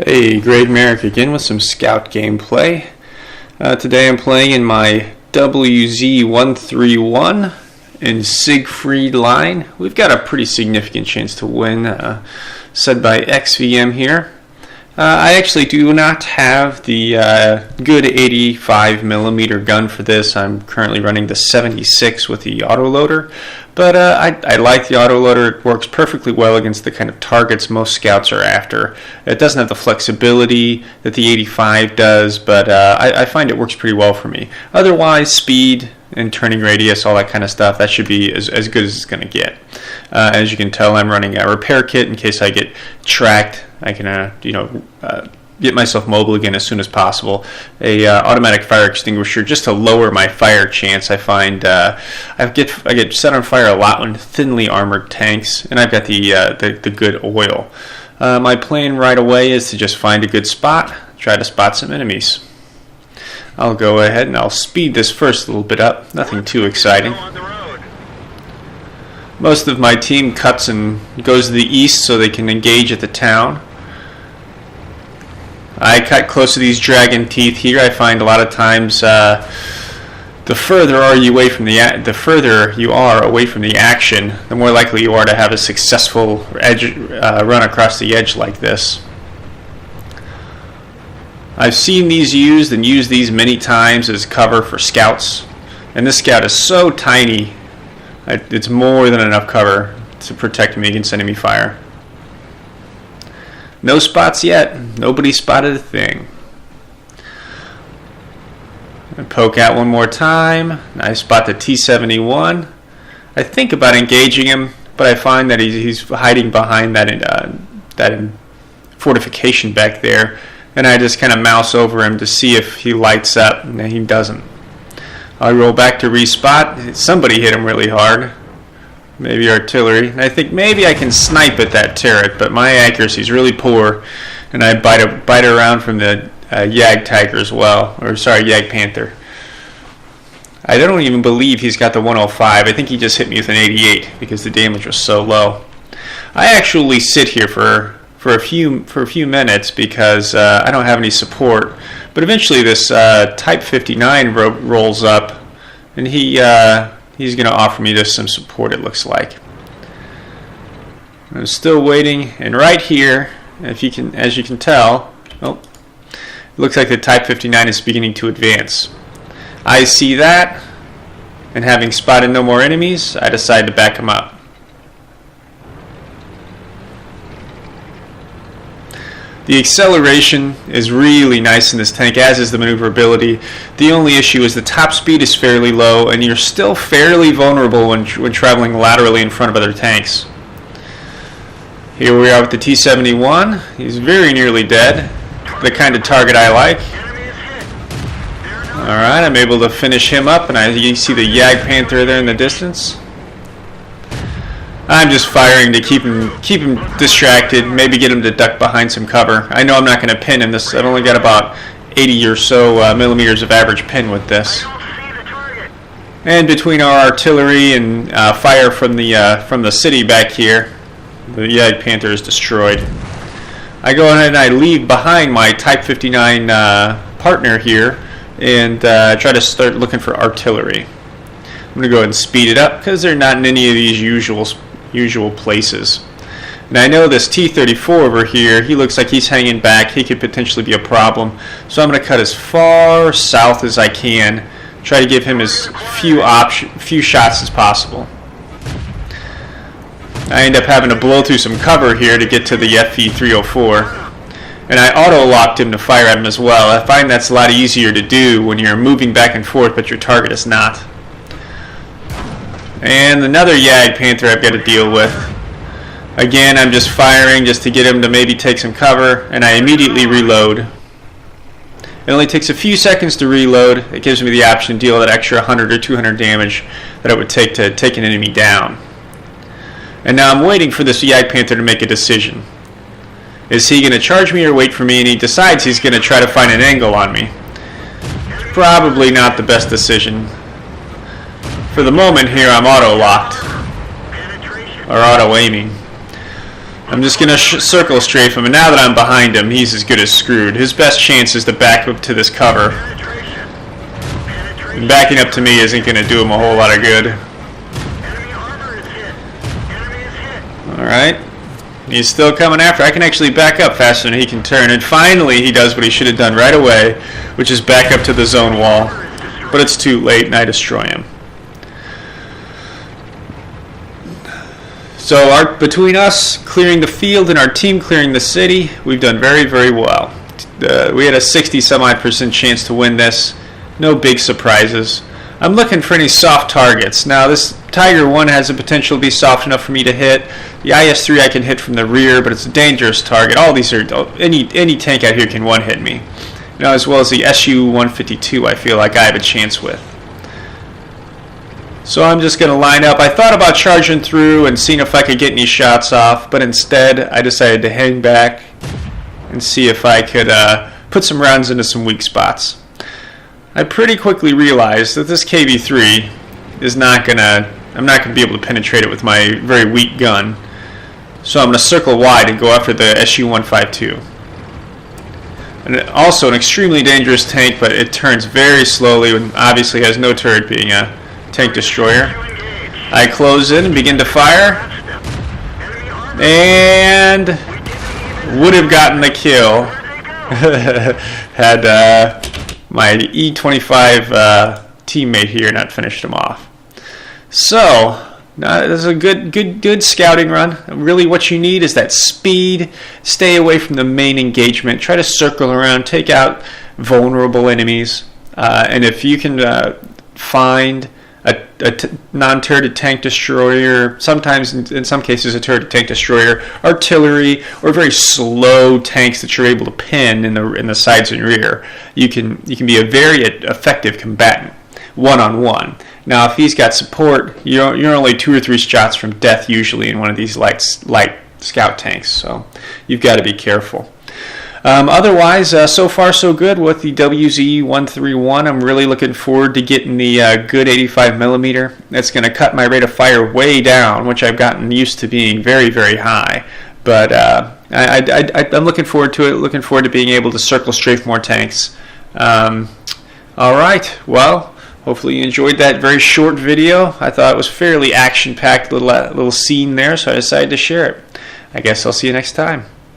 Hey, Greg Merrick again with some Scout gameplay. Today I'm playing in my WZ-131 in Siegfried line. We've got a pretty significant chance to win, said by XVM here. I actually do not have the good 85mm gun for this. I'm currently running the 76 with the autoloader, but I like the autoloader. It works perfectly well against the kind of targets most scouts are after. It doesn't have the flexibility that the 85 does, but I find it works pretty well for me. Otherwise, speed and turning radius, all that kind of stuff, that should be as good as it's going to get. As you can tell, I'm running a repair kit in case I get tracked. I can, get myself mobile again as soon as possible. A automatic fire extinguisher just to lower my fire chance. I find I get set on fire a lot when thinly armored tanks, and I've got the good oil. My plan right away is to just find a good spot, try to spot some enemies. I'll go ahead and I'll speed this first a little bit up. Nothing too exciting. Most of my team cuts and goes to the east so they can engage at the town. I cut close to these dragon teeth here. I find a lot of times the further you are away from the action, the more likely you are to have a successful run across the edge like this. I've seen these used and used these many times as cover for scouts, and this scout is so tiny, it's more than enough cover to protect me against enemy fire. No spots yet. Nobody spotted a thing. I poke out one more time. I spot the T-71. I think about engaging him, but I find that he's hiding behind that fortification back there, and I just kind of mouse over him to see if he lights up, and he doesn't. I roll back to respot. Somebody hit him really hard. Maybe artillery. I think maybe I can snipe at that turret, but my accuracy is really poor, and I bite around from the Yag Tiger as well, Yag Panther. I don't even believe he's got the 105. I think he just hit me with an 88 because the damage was so low. I actually sit here for a few minutes because I don't have any support, but eventually this Type 59 rolls up, and he's going to offer me just some support, it looks like. I'm still waiting, and right here, as you can tell, it looks like the Type 59 is beginning to advance. I see that, and having spotted no more enemies, I decide to back him up. The acceleration is really nice in this tank, as is the maneuverability. The only issue is the top speed is fairly low, and you're still fairly vulnerable when traveling laterally in front of other tanks. Here we are with the T-71. He's very nearly dead, the kind of target I like. Alright, I'm able to finish him up, and you see the Yag Panther there in the distance. I'm just firing to keep him distracted, maybe get him to duck behind some cover. I know I'm not going to pin him. I've only got about 80 or so millimeters of average pin with this. And between our artillery and fire from the city back here, the Yag Panther is destroyed. I go ahead and I leave behind my Type 59 partner here and try to start looking for artillery. I'm going to go ahead and speed it up because they're not in any of these usual places. And I know this T-34 over here, he looks like he's hanging back. He could potentially be a problem. So I'm going to cut as far south as I can, try to give him as few shots as possible. I end up having to blow through some cover here to get to the FE-304. And I auto-locked him to fire at him as well. I find that's a lot easier to do when you're moving back and forth, but your target is not. And another Yag Panther I've got to deal with. Again, I'm just firing just to get him to maybe take some cover, and I immediately reload. It only takes a few seconds to reload. It gives me the option to deal that extra 100 or 200 damage that it would take to take an enemy down. And now I'm waiting for this Yag Panther to make a decision. Is he going to charge me or wait for me? And he decides he's going to try to find an angle on me. Probably not the best decision. For the moment here, I'm auto-locked, or auto-aiming. I'm just going to circle strafe him, and now that I'm behind him, he's as good as screwed. His best chance is to back up to this cover. And backing up to me isn't going to do him a whole lot of good. Alright. He's still coming after. I can actually back up faster than he can turn. And finally, he does what he should have done right away, which is back up to the zone wall. But it's too late, and I destroy him. So between us clearing the field and our team clearing the city, we've done very, very well. We had a 60-some-odd% chance to win this. No big surprises. I'm looking for any soft targets. Now, this Tiger 1 has the potential to be soft enough for me to hit. The IS-3 I can hit from the rear, but it's a dangerous target. All these are any tank out here can one-hit me. Now, as well as the SU-152, I feel like I have a chance with. So I'm just going to line up. I thought about charging through and seeing if I could get any shots off, but instead I decided to hang back and see if I could put some rounds into some weak spots. I pretty quickly realized that this KV-3 is not gonna. I'm not gonna be able to penetrate it with my very weak gun. So I'm gonna circle wide and go after the SU-152. And also an extremely dangerous tank, but it turns very slowly and obviously has no turret, being a tank destroyer. I close in and begin to fire, and would have gotten the kill had my E25 teammate here not finished him off. So this is a good scouting run. Really, what you need is that speed. Stay away from the main engagement. Try to circle around, take out vulnerable enemies, and if you can find a non-turreted tank destroyer, sometimes in some cases a turreted tank destroyer, artillery, or very slow tanks that you're able to pin in the sides and rear, you can be a very effective combatant one-on-one. Now, if he's got support, you're only 2 or 3 shots from death usually in one of these light scout tanks, so you've got to be careful. Otherwise, so far so good with the WZ-131. I'm really looking forward to getting the good 85mm. That's going to cut my rate of fire way down, which I've gotten used to being very, very high. But I'm looking forward to it, looking forward to being able to circle strafe more tanks. All right, well, hopefully you enjoyed that very short video. I thought it was fairly action-packed little scene there, so I decided to share it. I guess I'll see you next time.